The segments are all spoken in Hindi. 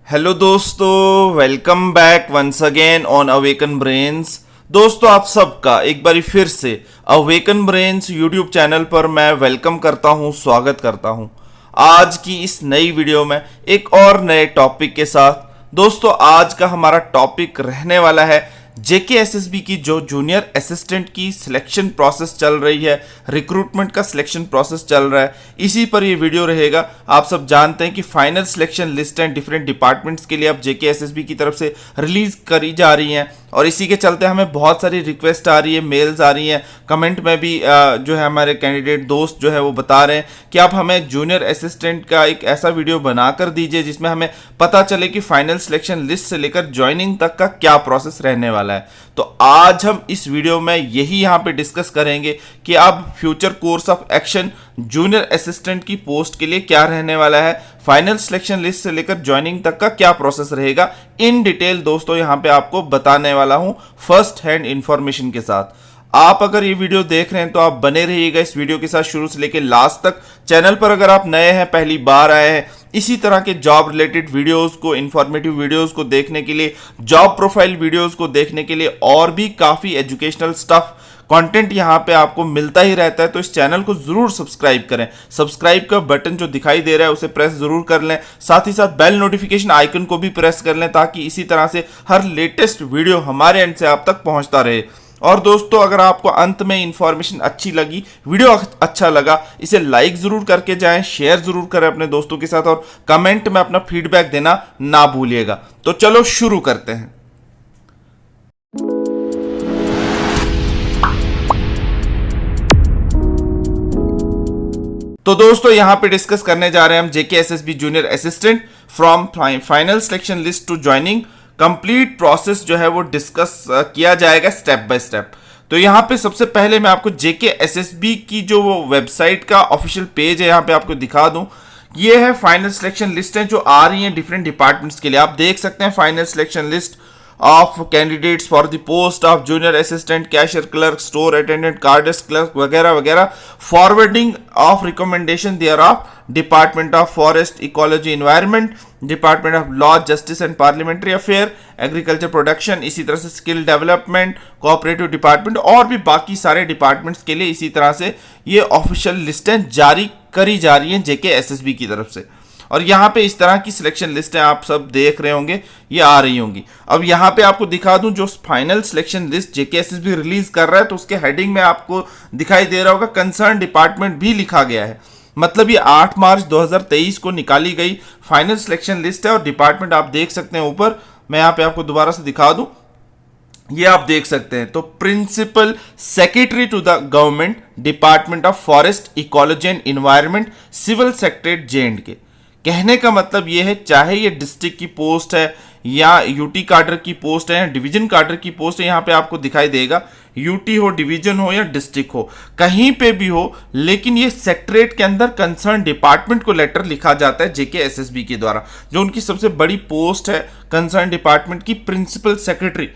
हेलो दोस्तों, welcome back once again on Awaken Brains. दोस्तों, आप सबका एक बारी फिर से अवेकन ब्रेन्स यूट्यूब चैनल पर मैं वेलकम करता हूं, स्वागत करता हूं। आज की इस नई वीडियो में एक और नए टॉपिक के साथ। दोस्तों, आज का हमारा टॉपिक रहने वाला है जेकेएसएसबी की जो जूनियर असिस्टेंट की सिलेक्शन प्रोसेस चल रही है, रिक्रूटमेंट का सिलेक्शन प्रोसेस चल रहा है, इसी पर ये वीडियो रहेगा। आप सब जानते हैं कि final selection list and different departments के लिए अब जेकेएसएसबी की तरफ से रिलीज करी जा रही हैं और इसी के चलते हमें बहुत सारी रिक्वेस्ट आ रही है, मेल्स आ रही हैं, कमेंट में भी जो है हमारे कैंडिडेट दोस्त जो है वो बता रहे हैं कि आप हमें जूनियर असिस्टेंट का एक ऐसा वीडियो बना कर दीजिए जिसमें हमें पता चले कि फाइनल सिलेक्शन लिस्ट से लेकर ज्वाइनिंग तक का क्या प्रोसेस रहने वाला है। तो आज हम इस वीडियो में यही यहाँ पे डिस्कस करेंगे कि अब future course of action junior assistant की पोस्ट के लिए क्या रहने वाला है, फाइनल सिलेक्शन लिस्ट से लेकर ज्वाइनिंग तक का क्या प्रोसेस रहेगा, इन डिटेल दोस्तों यहाँ पे आपको बताने वाला हूं फर्स्ट हैंड इंफॉर्मेशन के साथ। आप अगर ये वीडियो देख रहे हैं तो आप बने रहिएगा इस वीडियो के साथ शुरू से लेकर लास्ट तक। चैनल पर अगर आप नए हैं, पहली बार आए हैं, इसी तरह के जॉब रिलेटेड वीडियोस को, इंफॉर्मेटिव वीडियोस को देखने के लिए, जॉब प्रोफाइल वीडियोस को देखने के लिए और भी काफ़ी एजुकेशनल स्टफ कंटेंट यहाँ पे आपको मिलता ही रहता है, तो इस चैनल को जरूर सब्सक्राइब करें। सब्सक्राइब का बटन जो दिखाई दे रहा है उसे प्रेस जरूर कर लें, साथ ही साथ बेल नोटिफिकेशन आइकन को भी प्रेस कर लें ताकि इसी तरह से हर लेटेस्ट वीडियो हमारे एंड से आप तक पहुंचता रहे। और दोस्तों, अगर आपको अंत में इंफॉर्मेशन अच्छी लगी, वीडियो अच्छा लगा, इसे लाइक जरूर करके जाएं, शेयर जरूर करें अपने दोस्तों के साथ और कमेंट में अपना फीडबैक देना ना भूलिएगा। तो चलो शुरू करते हैं। तो दोस्तों, यहां पे डिस्कस करने जा रहे हैं हम JKSSB junior assistant from final selection list to joining. Complete process जो है वो डिस्कस किया जाएगा स्टेप बाय स्टेप। तो यहाँ पे सबसे पहले मैं आपको जेकेएसएसबी की जो वो वेबसाइट का ऑफिशियल पेज है यहाँ पे आपको दिखा दूं। ये है फाइनल सिलेक्शन लिस्ट है जो आ रही है डिफरेंट डिपार्टमेंट्स के लिए। आप देख सकते हैं final selection list of candidates for the post of junior assistant, cashier clerk, store attendant, card desk clerk वगैरह वगैरह। Forwarding of recommendation there of department of forest ecology environment, department of law justice and parliamentary affair, agriculture production, इसी तरह से स्किल डेवलपमेंट, कोऑपरेटिव डिपार्टमेंट और भी बाकी सारे डिपार्टमेंट्स के लिए इसी तरह से ये ऑफिशियल लिस्टें जारी करी जा रही हैं जेकेएसएसबी की तरफ से। और यहाँ पे इस तरह की सिलेक्शन लिस्टें आप सब देख रहे होंगे, ये आ रही होंगी। अब यहाँ पे आपको दिखा दूं जो final selection list JKSSB release कर रहा है, तो उसके हेडिंग में आपको दिखाई दे रहा होगा कंसर्न डिपार्टमेंट भी लिखा गया है। मतलब ये 8 मार्च 2023 को निकाली गई फाइनल सिलेक्शन लिस्ट है और डिपार्टमेंट आप देख सकते हैं ऊपर। मैं यहाँ पे आपको दोबारा से दिखा दूं, ये आप देख सकते हैं। तो principal secretary to the government, department of forest ecology and environment, civil secretariat J and K. कहने का मतलब ये है, चाहे ये डिस्ट्रिक्ट की पोस्ट है या यूटी कार्डर की पोस्ट है या डिवीजन कार्डर की पोस्ट है, यहाँ पे आपको दिखाई देगा यूटी हो, डिवीजन हो या डिस्ट्रिक्ट हो, कहीं पे भी हो, लेकिन ये सेक्रेटरेट के अंदर कंसर्न डिपार्टमेंट को लेटर लिखा जाता है जेकेएसएसबी के द्वारा। जो उनकी सबसे बड़ी पोस्ट है कंसर्न डिपार्टमेंट की, principal secretary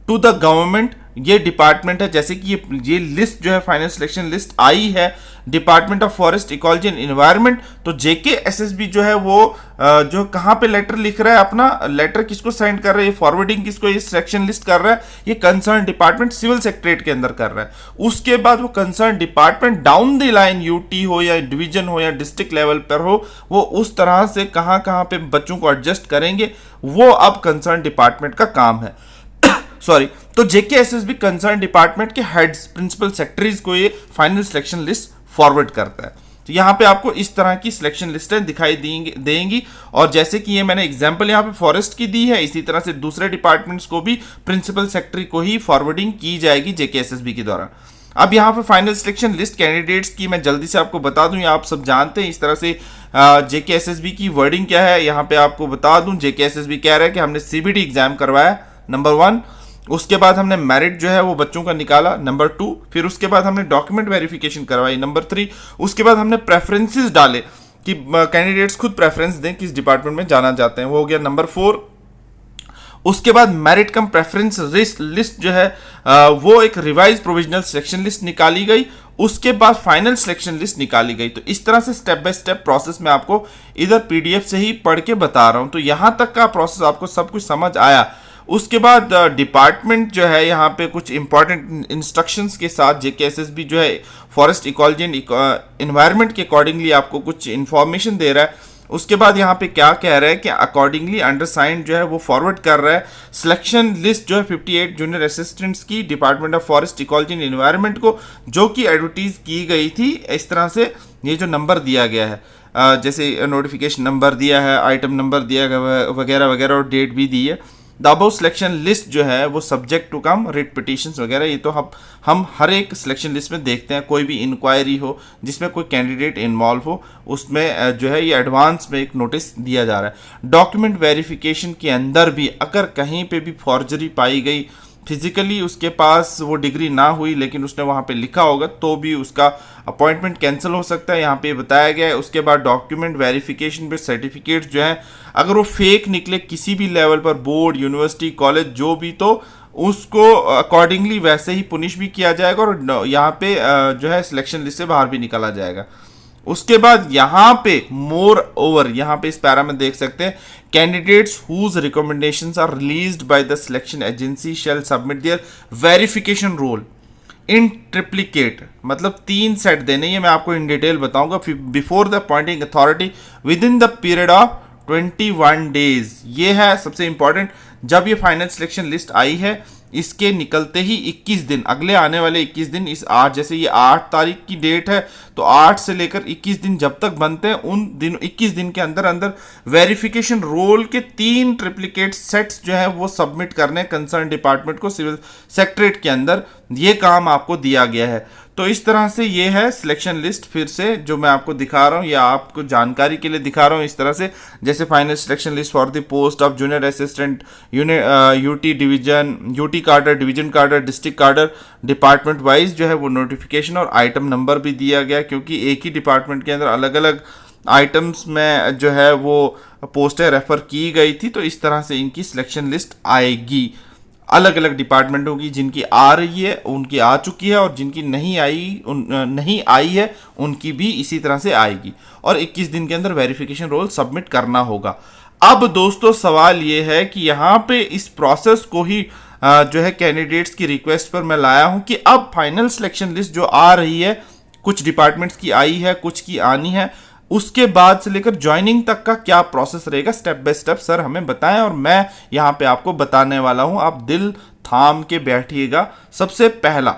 to the government, ये डिपार्टमेंट है। जैसे कि ये लिस्ट जो है फाइनल सिलेक्शन लिस्ट आई है department of forest ecology and environment, तो जेकेएसएसबी जो है वो जो कहाँ पे लेटर लिख रहा है, अपना लेटर किसको सेंड कर रहा है, फॉरवर्डिंग किसको ये सिलेक्शन लिस्ट कर रहा है, ये कंसर्न डिपार्टमेंट सिविल सेक्रेटरेट के अंदर कर रहा है। उसके बाद वो concern department down the line UT हो या डिवीजन हो या डिस्ट्रिक्ट लेवल पर हो, वो उस तरह से कहाँ कहाँ पे बच्चों को एडजस्ट करेंगे, वो अब कंसर्न डिपार्टमेंट का काम है। सॉरी, तो जेकेएसएसबी कंसर्न डिपार्टमेंट के हेड्स, प्रिंसिपल सेक्रेटरीज को ये फाइनल सिलेक्शन लिस्ट फॉरवर्ड करता है। तो यहाँ पे आपको इस तरह की सिलेक्शन लिस्टें दिखाई देंगी और जैसे कि ये मैंने एग्जांपल यहाँ पे फॉरेस्ट की दी है, इसी तरह से दूसरे डिपार्टमेंट्स को भी प्रिंसिपल सेक्रेटरी को ही फॉरवर्डिंग की जाएगी जेकेएसएसबी के द्वारा। अब यहाँ पे फाइनल सिलेक्शन लिस्ट कैंडिडेट्स की मैं जल्दी से आपको बता दूं, आप सब जानते हैं इस तरह से जेकेएसएसबी की वर्डिंग क्या है। यहाँ पे आपको बता दूं, जेकेएसएसबी कह रहा है कि हमने सीबीटी एग्जाम करवाया नंबर 1, उसके बाद हमने मेरिट जो है वो बच्चों का निकाला नंबर 2, फिर उसके बाद हमने डॉक्यूमेंट वेरिफिकेशन करवाई नंबर 3, उसके बाद हमने प्रेफरेंसेस डाले कि कैंडिडेट्स खुद प्रेफरेंस दें किस डिपार्टमेंट में जाना चाहते हैं, वो हो गया नंबर 4। उसके बाद मेरिट कम प्रेफरेंस लिस्ट जो है वो एक रिवाइज प्रोविजनल सिलेक्शन लिस्ट निकाली गई उसके बाद फाइनल सिलेक्शन लिस्ट निकाली गई। तो इस तरह से स्टेप बाय स्टेप प्रोसेस में आपको इधर पीडीएफ से ही पढ़ के बता रहा हूं। तो यहां तक का प्रोसेस आपको सब कुछ समझ आया। उसके बाद डिपार्टमेंट जो है यहाँ पे कुछ इंपॉर्टेंट इंस्ट्रक्शंस के साथ जेकेएसएसबी जो है फॉरेस्ट इकोलॉजी एंड एनवायरनमेंट के अकॉर्डिंगली आपको कुछ इंफॉर्मेशन दे रहा है। उसके बाद यहाँ पे क्या कह रहा है कि अकॉर्डिंगली अंडरसाइंड जो है वो फॉरवर्ड कर रहा है सिलेक्शन लिस्ट जो है 58 जूनियर असिस्टेंट्स की department of forest ecology and environment को, जो कि एडवर्टीज की गई थी। इस तरह से ये जो नंबर दिया गया है, जैसे नोटिफिकेशन नंबर दिया है, आइटम नंबर दिया गया वगैरह वगैरह, और डेट भी दी है। द अबव सिलेक्शन लिस्ट जो है वो subject to come writ petitions वगैरह, ये तो हम हर एक सिलेक्शन लिस्ट में देखते हैं। कोई भी इंक्वायरी हो जिसमें कोई कैंडिडेट इन्वॉल्व हो, उसमें जो है ये एडवांस में एक नोटिस दिया जा रहा है। डॉक्यूमेंट वेरिफिकेशन के अंदर भी अगर कहीं पे भी फॉर्जरी पाई गई, फिजिकली उसके पास वो डिग्री ना हुई लेकिन उसने वहाँ पे लिखा होगा, तो भी उसका अपॉइंटमेंट कैंसिल हो सकता है, यहाँ पे बताया गया है। उसके बाद डॉक्यूमेंट वेरिफिकेशन पे सर्टिफिकेट्स जो हैं अगर वो फेक निकले किसी भी लेवल पर, बोर्ड, यूनिवर्सिटी, कॉलेज जो भी, तो उसको अकॉर्डिंगली वैसे ही पुनिश भी किया जाएगा और यहाँ पे जो है सिलेक्शन लिस्ट से बाहर भी निकाला जाएगा। उसके बाद यहाँ पे मोर ओवर, यहाँ पे इस पैरा में देख सकते हैं, candidates whose recommendations are released by the selection agency shall submit their verification roll in triplicate, मतलब 3 सेट देने, ये मैं आपको इन डिटेल बताऊंगा, before the appointing authority within the period of 21 days. ये है सबसे इंपॉर्टेंट। जब ये फाइनल सिलेक्शन लिस्ट आई है, इसके निकलते ही 21 दिन, अगले आने वाले 21 दिन, इस 8, जैसे ये 8 तारीख की डेट है, तो 8 से लेकर 21 दिन जब तक बनते हैं, उन दिन 21 दिन के अंदर अंदर वेरिफिकेशन रोल के 3 ट्रिप्लिकेट सेट्स जो है वो सबमिट करने कंसर्न डिपार्टमेंट को सिविल सेक्रेटरीट के अंदर, ये काम आपको दिया गया है। तो इस तरह से ये है सिलेक्शन लिस्ट, फिर से जो मैं आपको दिखा रहा हूँ या आपको जानकारी के लिए दिखा रहा हूँ इस तरह से, जैसे final selection list for the post of junior assistant UT division, UT कार्डर, डिवीजन कार्डर, डिस्ट्रिक्ट कार्डर, डिपार्टमेंट वाइज जो है वो नोटिफिकेशन और आइटम नंबर भी दिया गया, क्योंकि एक ही डिपार्टमेंट के अंदर अलग अलग आइटम्स में जो है वो पोस्टें रेफर की गई थी। तो इस तरह से इनकी सिलेक्शन लिस्ट आएगी। अलग अलग डिपार्टमेंटों की जिनकी आ रही है उनकी आ चुकी है, और जिनकी नहीं आई है उनकी भी इसी तरह से आएगी, और 21 दिन के अंदर वेरिफिकेशन रोल सबमिट करना होगा। अब दोस्तों सवाल ये है कि यहाँ पे इस प्रोसेस को ही जो है कैंडिडेट्स की रिक्वेस्ट पर मैं लाया हूँ कि अब फाइनल सिलेक्शन लिस्ट जो आ रही है, कुछ डिपार्टमेंट्स की आई है, कुछ की आनी है, उसके बाद से लेकर ज्वाइनिंग तक का क्या प्रोसेस रहेगा, स्टेप बाय स्टेप सर हमें बताएं, और मैं यहां पे आपको बताने वाला हूं। आप दिल थाम के बैठिएगा। सबसे पहला,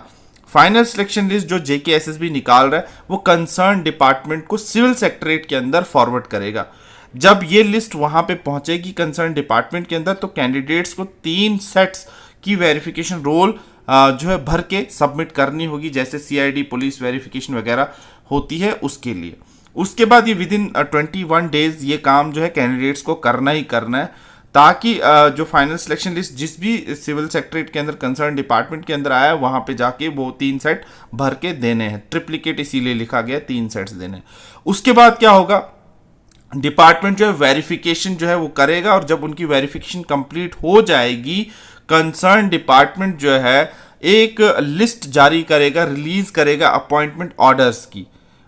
फाइनल सिलेक्शन लिस्ट जो जेकेएसएसबी निकाल रहा है वो कंसर्न डिपार्टमेंट को सिविल सेक्रेटरीट के अंदर फॉरवर्ड करेगा। जब ये लिस्ट वहां पे पहुंचेगी कंसर्न डिपार्टमेंट के अंदर, तो कैंडिडेट्स को 3 सेट्स की वेरिफिकेशन रोल जो है भर के सबमिट करनी होगी, जैसे सीआईडी, पुलिस वेरिफिकेशन वगैरह होती है उसके लिए। उसके बाद ये विद इन 21 डेज ये काम जो है कैंडिडेट्स को करना ही करना है, ताकि जो फाइनल सिलेक्शन लिस्ट जिस भी सिविल सेक्रेटरीट के अंदर कंसर्न डिपार्टमेंट के अंदर आया है, वहां पे जाके वो 3 सेट भर के देने हैं। ट्रिप्लिकेट इसीलिए लिखा गया, 3 सेट्स देने। उसके बाद क्या होगा, डिपार्टमेंट जो है वेरिफिकेशन जो है वो करेगा, और जब उनकी वेरिफिकेशन कंप्लीट हो जाएगी, कंसर्न डिपार्टमेंट जो है एक लिस्ट जारी करेगा, रिलीज करेगा अपॉइंटमेंट ऑर्डर्स की।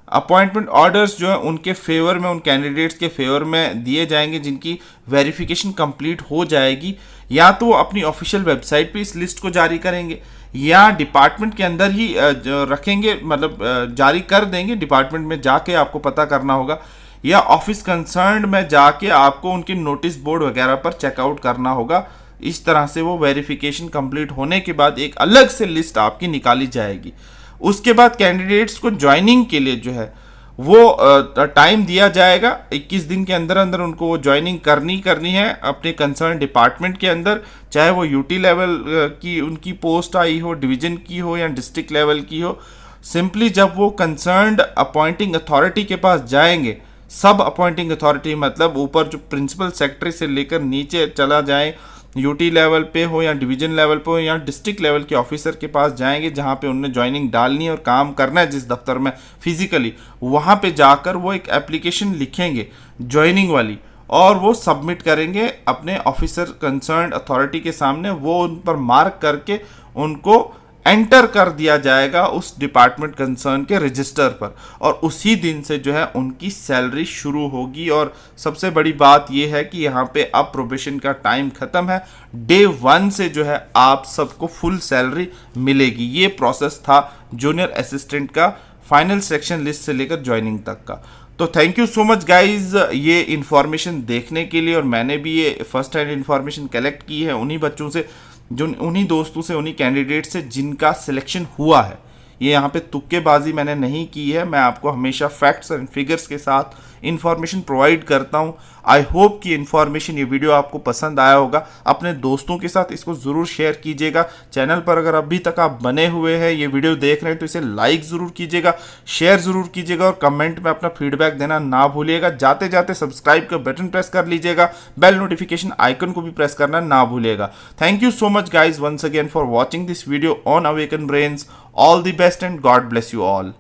अपॉइंटमेंट ऑर्डर्स जो है उनके फेवर में, उन कैंडिडेट्स के फेवर में दिए जाएंगे जिनकी वेरिफिकेशन कंप्लीट हो जाएगी। या तो वो अपनी ऑफिशियल वेबसाइट पे इस लिस्ट को जारी करेंगे, या डिपार्टमेंट के अंदर ही रखेंगे, मतलब जारी कर देंगे। डिपार्टमेंट में जाके आपको पता करना होगा, या ऑफिस कंसर्न में जाके आपको उनके नोटिस बोर्ड वगैरह पर चेकआउट करना होगा। इस तरह से वो वेरिफिकेशन कंप्लीट होने के बाद एक अलग से लिस्ट आपकी निकाली जाएगी। उसके बाद कैंडिडेट्स को ज्वाइनिंग के लिए जो है वो टाइम दिया जाएगा। 21 दिन के अंदर अंदर उनको वो ज्वाइनिंग करनी है अपने कंसर्न डिपार्टमेंट के अंदर, चाहे वो यूटी लेवल की उनकी पोस्ट आई हो, डिवीजन की हो, या डिस्ट्रिक्ट लेवल की हो। सिंपली जब वो कंसर्न्ड अपॉइंटिंग अथॉरिटी के पास जाएंगे, सब अपॉइंटिंग अथॉरिटी मतलब ऊपर जो प्रिंसिपल सेक्रेटरी से लेकर नीचे चला जाए, यूटी लेवल पे हो या डिवीजन लेवल पे हो या डिस्ट्रिक्ट लेवल के ऑफिसर के पास जाएंगे, जहां पे उन्हें ज्वाइनिंग डालनी है और काम करना है जिस दफ्तर में फिजिकली, वहां पे जाकर वो एक एप्लीकेशन लिखेंगे ज्वाइनिंग वाली, और वो सबमिट करेंगे अपने ऑफिसर कंसर्न अथॉरिटी के सामने। वो उन पर मार्क करके उनको एंटर कर दिया जाएगा उस डिपार्टमेंट कंसर्न के रजिस्टर पर, और उसी दिन से जो है उनकी सैलरी शुरू होगी। और सबसे बड़ी बात यह है कि यहाँ पे अब प्रोबेशन का टाइम खत्म है, डे 1 से जो है आप सबको फुल सैलरी मिलेगी। ये प्रोसेस था जूनियर असिस्टेंट का फाइनल सिलेक्शन लिस्ट से लेकर ज्वाइनिंग तक का। तो thank you so much guys ये इन्फॉर्मेशन देखने के लिए, और मैंने भी ये फर्स्ट हैंड इन्फॉर्मेशन कलेक्ट की है उन्हीं बच्चों से, जो उन्हीं दोस्तों से, उन्हीं कैंडिडेट से जिनका सिलेक्शन हुआ है। ये यहाँ पे तुक्केबाजी मैंने नहीं की है, मैं आपको हमेशा फैक्ट्स एंड फिगर्स के साथ इन्फॉर्मेशन प्रोवाइड करता हूँ। आई होप कि इन्फॉर्मेशन, ये वीडियो आपको पसंद आया होगा। अपने दोस्तों के साथ इसको ज़रूर शेयर कीजिएगा। चैनल पर अगर अभी तक आप बने हुए हैं, ये वीडियो देख रहे हैं, तो इसे लाइक ज़रूर कीजिएगा, शेयर ज़रूर कीजिएगा, और कमेंट में अपना फीडबैक देना ना भूलिएगा। जाते जाते सब्सक्राइब का बटन प्रेस कर लीजिएगा, बेल नोटिफिकेशन आइकन को भी प्रेस करना ना भूलिएगा। Thank you so much guys once again for watching this video on Awaken Brains. All the best and God bless you all.